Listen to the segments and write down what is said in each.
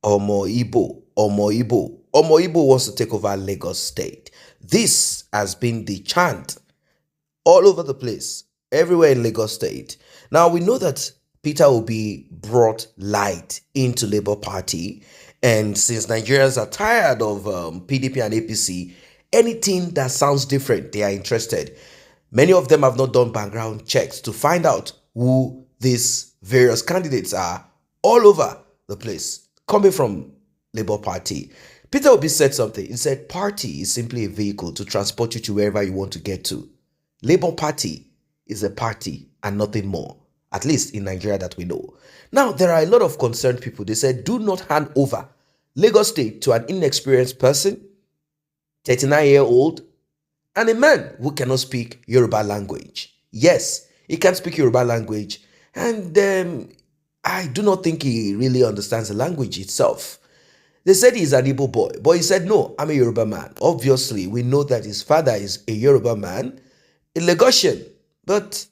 Omo Igbo wants to take over Lagos State. This has been the chant all over the place, everywhere in Lagos State. Now we know that Peter Obi brought light into Labour Party, and since Nigerians are tired of PDP and APC, anything that sounds different, they are interested. Many of them have not done background checks to find out who these various candidates are all over the place, coming from Labour Party. Peter Obi said something. He said, party is simply a vehicle to transport you to wherever you want to get to. Labour Party is a party and nothing more, at least in Nigeria that we know. Now, there are a lot of concerned people. They said, do not hand over Lagos State to an inexperienced person, 39-year-old, and a man who cannot speak Yoruba language. Yes, he can speak Yoruba language, and I do not think he really understands the language itself. They said he's an Igbo boy, but he said, no, I'm a Yoruba man. Obviously, we know that his father is a Yoruba man, a Lagosian, but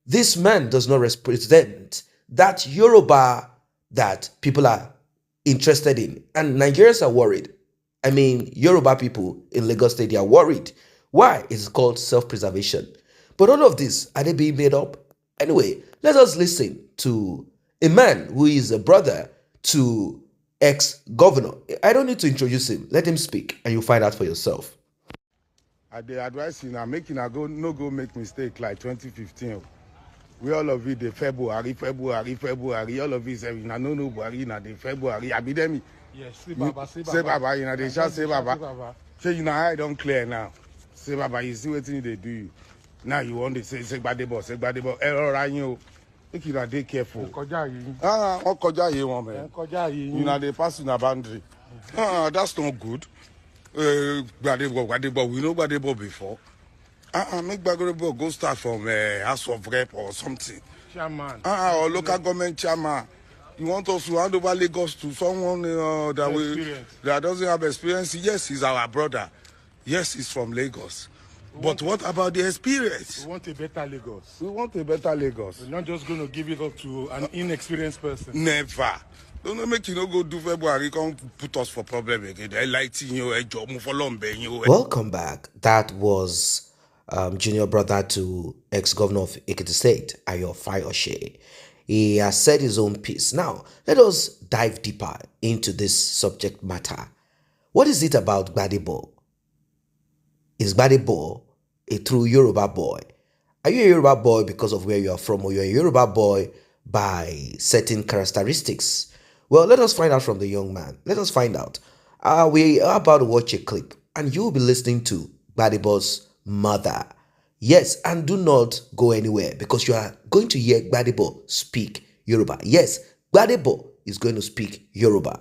this man does not represent that Yoruba that people are interested in. And Nigerians are worried. I mean, Yoruba people in Lagos State, they are worried. Why? It's called self-preservation. But all of this, are they being made up? Anyway, let us listen to a man who is a brother to ex-governor. I don't need to introduce him. Let him speak and you'll find out for yourself. I dey advise you now, making a go make mistake like 2015. We all of it the February, all of it say na no Buhari na the February. I be them. Yes, say Baba, you know they shall say Baba. Say you know I don't clear now. Say Baba, you see what they do you. Now you want to say Gbadebo, error you. Make you dey careful. Koja ye one man. You know they pass in a boundary. That's not good. Gbadebo, we know Gbadebo before. Make Gbadebo go start from House of Rep or something. Chairman. Or local government chairman. You want us to hand over Lagos to someone that doesn't have experience? Yes, he's our brother. Yes, he's from Lagos. But what about the experience? We want a better Lagos. We want a better Lagos. We're not just going to give it up to an inexperienced person. Never. Don't make you no go do February, come put us for problem again. They like you, job for Lombe. Welcome back. That was junior brother to ex-governor of Ekiti State, Ayo Fayose. He has said his own piece. Now, let us dive deeper into this subject matter. What is it about Gbadebo? Is Gbadebo a true Yoruba boy? Are you a Yoruba boy because of where you are from, or you're a Yoruba boy by certain characteristics? Well, let us find out from the young man. Let us find out. We are about to watch a clip, and you will be listening to Gbadebo's mother. Yes, and do not go anywhere because you are going to hear Gbadebo speak Yoruba. Yes, Gbadebo is going to speak Yoruba.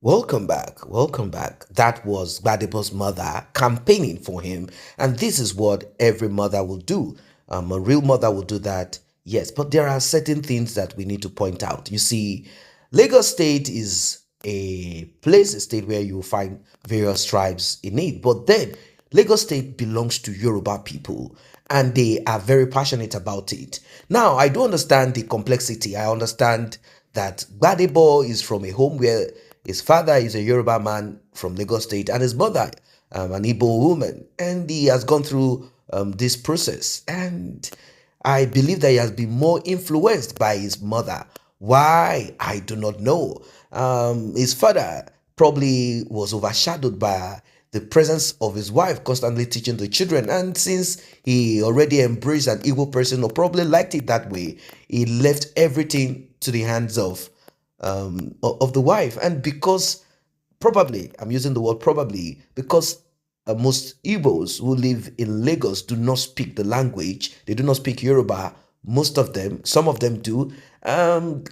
Welcome back. Welcome back. That was Gbadebo's mother campaigning for him. And this is what every mother will do. A real mother will do that. Yes, but there are certain things that we need to point out. You see, Lagos State is a state where you find various tribes in it. But then Lagos State belongs to Yoruba people and they are very passionate about it. Now, I do understand the complexity. I understand that Gbadebo is from a home where his father is a Yoruba man from Lagos State and his mother, an Igbo woman. And he has gone through this process. And I believe that he has been more influenced by his mother Why? I do not know. His father probably was overshadowed by the presence of his wife constantly teaching the children. And since he already embraced an evil person or probably liked it that way, he left everything to the hands of the wife. And because probably, I'm using the word probably, because most Igbos who live in Lagos do not speak the language, they do not speak Yoruba. Most of them, some of them do.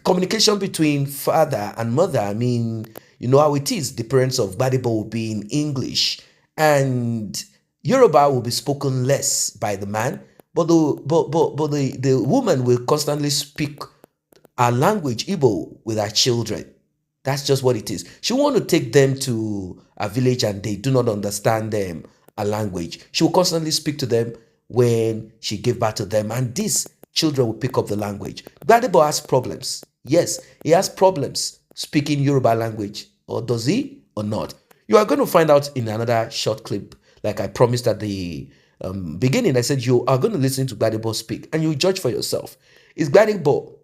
Communication between father and mother, I mean, you know how it is. The parents of Gbadebo will be in English, and Yoruba will be spoken less by the man, but the woman will constantly speak our language, Igbo, with our children. That's just what it is. She want to take them to a village and they do not understand them a language. She will constantly speak to them when she gave birth to them, and these children will pick up the language. Gbadebo has problems. Yes, he has problems speaking Yoruba language. Or does he or not? You are going to find out in another short clip. Like I promised at the beginning, I said you are going to listen to Gbadebo speak and you judge for yourself. Is Gbadebo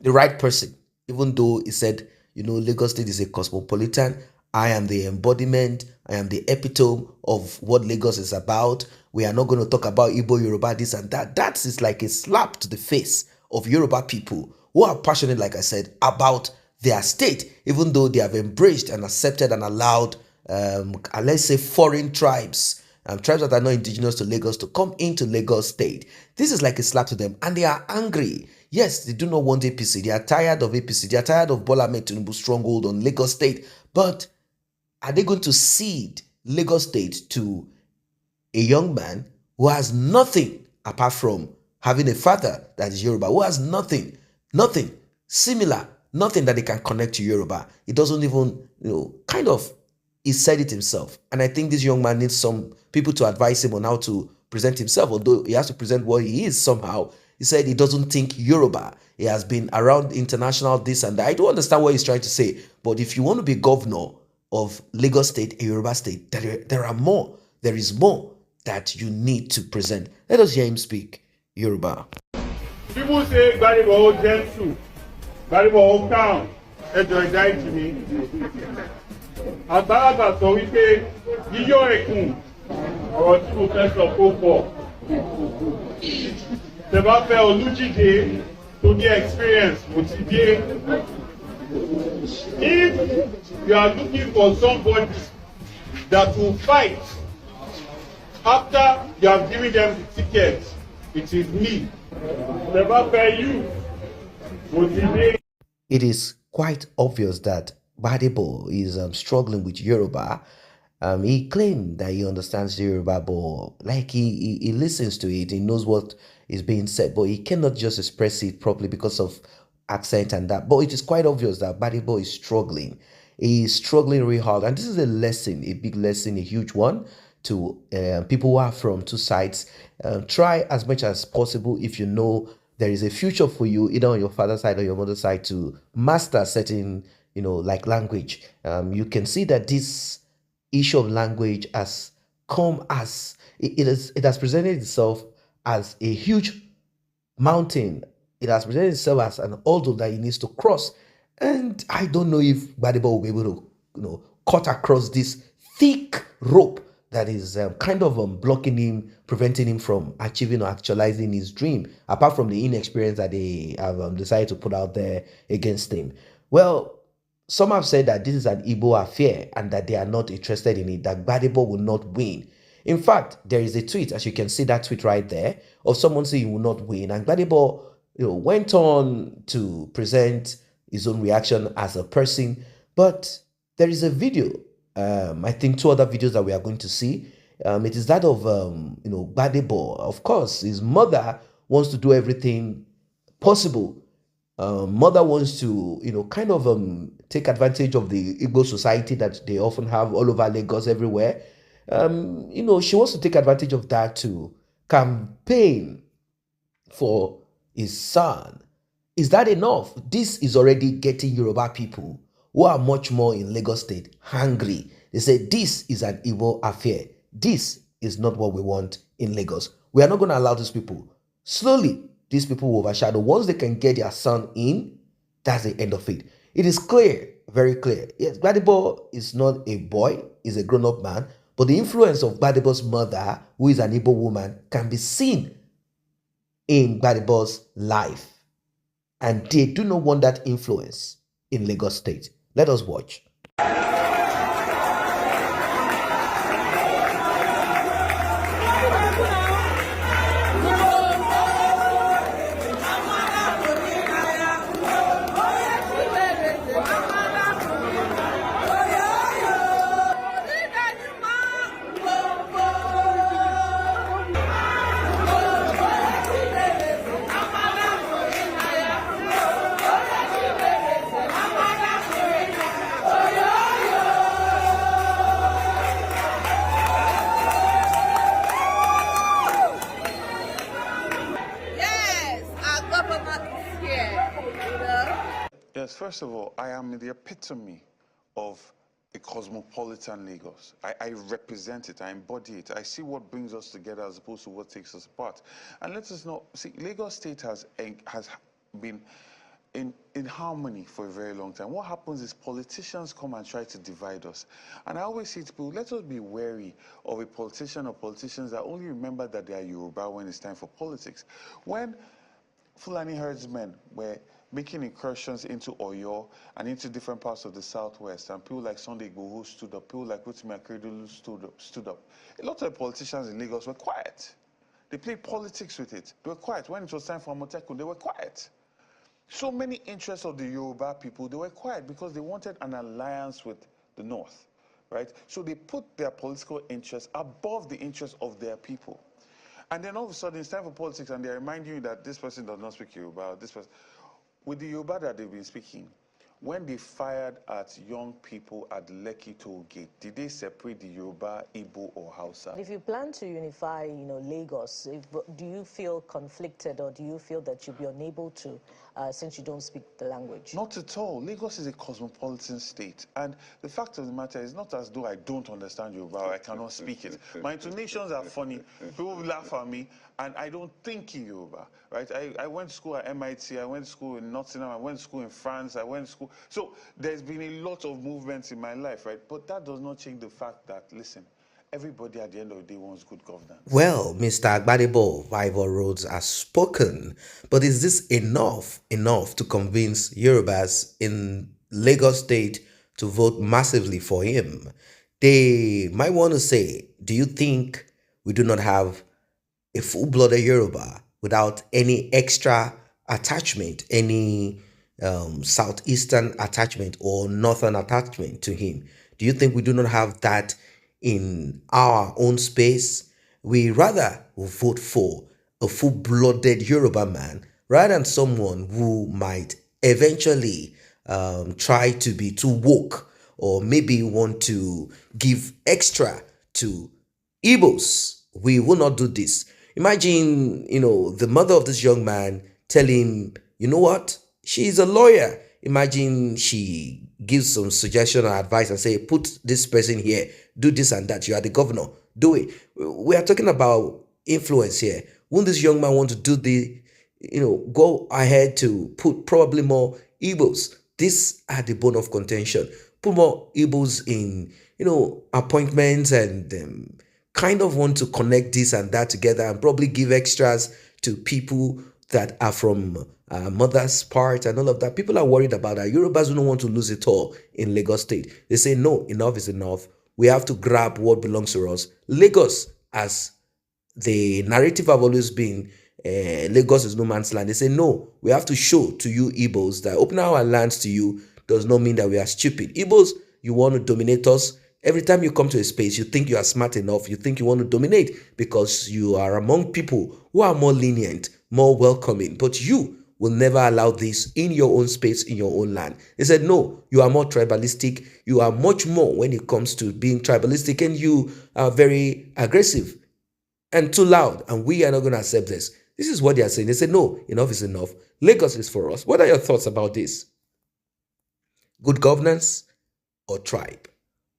the right person? Even though he said, you know, Lagos State is a cosmopolitan. I am the embodiment. I am the epitome of what Lagos is about. We are not going to talk about Igbo, Yoruba, this and that. That is like a slap to the face of Yoruba people who are passionate, like I said, about their state, even though they have embraced and accepted and allowed, let's say, foreign tribes, tribes that are not indigenous to Lagos, to come into Lagos State. This is like a slap to them, and they are angry. Yes, they do not want APC. They are tired of APC. They are tired of Bola Ahmed Tinubu's stronghold on Lagos State. But are they going to cede Lagos State to a young man who has nothing apart from having a father that is Yoruba, who has nothing similar, nothing that they can connect to Yoruba? He doesn't even, he said it himself. And I think this young man needs some people to advise him on how to present himself, although he has to present what he is somehow. He said he doesn't think Yoruba. He has been around international this and that. I do understand what he's trying to say, but if you want to be governor of Lagos State, a Yoruba state, there are more. There is more that you need to present. Let us hear him speak Yoruba. People say Gbadebo gentle, Gbadebo calm, ẹjọ ìdáríjì mi. Àgbàlagbà sọ wípé yíyọ ẹkùn ọ̀rọ̀ tí mo fẹ́ sọ kó pọ̀. Tẹ̀bá fẹ́ Olújídé tó ní experience mo ti dé. If you are looking for somebody that will fight after you have given them the ticket, it is me. Tẹ̀bá fẹ́ you mo ti dé. It is quite obvious that Gbadebo is struggling with Yoruba. He claimed that he understands Yoruba, but like he listens to it, he knows what is being said, but he cannot just express it properly because of accent and that. But it is quite obvious that Gbadebo is struggling. He is struggling really hard, and this is a lesson, a big lesson, a huge one to people who are from two sides. Try as much as possible, if you know there is a future for you, either on your father's side or your mother's side, to master certain, like language. You can see that this issue of language has come as it has presented itself as a huge mountain. It has presented itself as an hurdle that he needs to cross. And I don't know if Gbadebo will be able to, cut across this thick rope that is blocking him, preventing him from achieving or actualizing his dream, apart from the inexperience that they have decided to put out there against him. Well, some have said that this is an Igbo affair and that they are not interested in it, that Gbadebo will not win. In fact, there is a tweet, as you can see that tweet right there, of someone saying he will not win. And Gbadebo, went on to present his own reaction as a person. But there is a video, I think 2 other videos that we are going to see. It is that of, Gbadebo. Of course, his mother wants to do everything possible. Mother wants to, take advantage of the Igbo society that they often have all over Lagos, everywhere. She wants to take advantage of that to campaign for his son. Is that enough? This is already getting Yoruba people who are much more in Lagos State hungry. They say this is an Igbo affair. This is not what we want in Lagos. We are not going to allow these people. Slowly, these people will overshadow. Once they can get their son in, That's the end of it. It is clear, very clear. Yes, Gbadebo is not a boy, he's a grown-up man, but the influence of Gbadebo's mother, who is an Igbo woman, can be seen in Gbadebo's life. And they do not want that influence in Lagos State. Let us watch. Yes, first of all, I am the epitome of a cosmopolitan Lagos. I represent it, I embody it. I see what brings us together as opposed to what takes us apart. And let us not, see, Lagos State has been in harmony for a very long time. What happens is politicians come and try to divide us. And I always say to people, let us be wary of a politician or politicians that only remember that they are Yoruba when it's time for politics. When Fulani herdsmen were making incursions into Oyo and into different parts of the southwest, and people like Sunday Igbo stood up, people like Rotimi Akeredolu stood up. A lot of the politicians in Lagos were quiet. They played politics with it. They were quiet. When it was time for Amotekun, they were quiet. So many interests of the Yoruba people, they were quiet because they wanted an alliance with the North, right? So they put their political interests above the interests of their people. And then all of a sudden, it's time for politics, and they remind you that this person does not speak Yoruba, this person. With the Yoruba that they've been speaking, when they fired at young people at Lekki Toll Gate, did they separate the Yoruba, Igbo, or Hausa? If you plan to unify, Lagos, do you feel conflicted, or do you feel that you'll be unable to, since you don't speak the language? Not at all. Lagos is a cosmopolitan state, and the fact of the matter is not as though I don't understand Yoruba or I cannot speak it. My intonations are funny. People laugh at me, and I don't think in Yoruba, right? I went to school at MIT, I went to school in Nottingham, I went to school in France, I went to school. So there's been a lot of movements in my life, right? But that does not change the fact that, listen, everybody at the end of the day wants good governance. Well, Mr. Gbadebo, Ivor Roads has spoken, but is this enough to convince Yorubas in Lagos State to vote massively for him? They might want to say, do you think we do not have a full-blooded Yoruba without any extra attachment, any southeastern attachment or northern attachment to him? Do you think we do not have that in our own space? We rather will vote for a full-blooded Yoruba man rather than someone who might eventually try to be too woke, or maybe want to give extra to Igbos. We will not do this. Imagine, the mother of this young man tell him, you know what? She's a lawyer. Imagine she gives some suggestion or advice and say, put this person here, do this and that. You are the governor. Do it. We are talking about influence here. Won't this young man want to do go ahead to put probably more Igbos? These are the bone of contention. Put more Igbos in, appointments, and kind of want to connect this and that together, and probably give extras to people that are from mother's part and all of that. People are worried about that. Yorubas don't want to lose it all in Lagos State. They say, no, enough is enough. We have to grab what belongs to us. Lagos, as the narrative have always been, Lagos is no man's land. They say, no, we have to show to you Igbos that opening our lands to you does not mean that we are stupid. Igbos, you want to dominate us. Every time you come to a space, you think you are smart enough, you think you want to dominate because you are among people who are more lenient, more welcoming, but you will never allow this in your own space, in your own land. They said, no, you are more tribalistic, you are much more when it comes to being tribalistic, and you are very aggressive and too loud, and we are not going to accept this. This is what they are saying. They said, no, enough is enough. Lagos is for us. What are your thoughts about this? Good governance or tribe?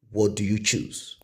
What do you choose?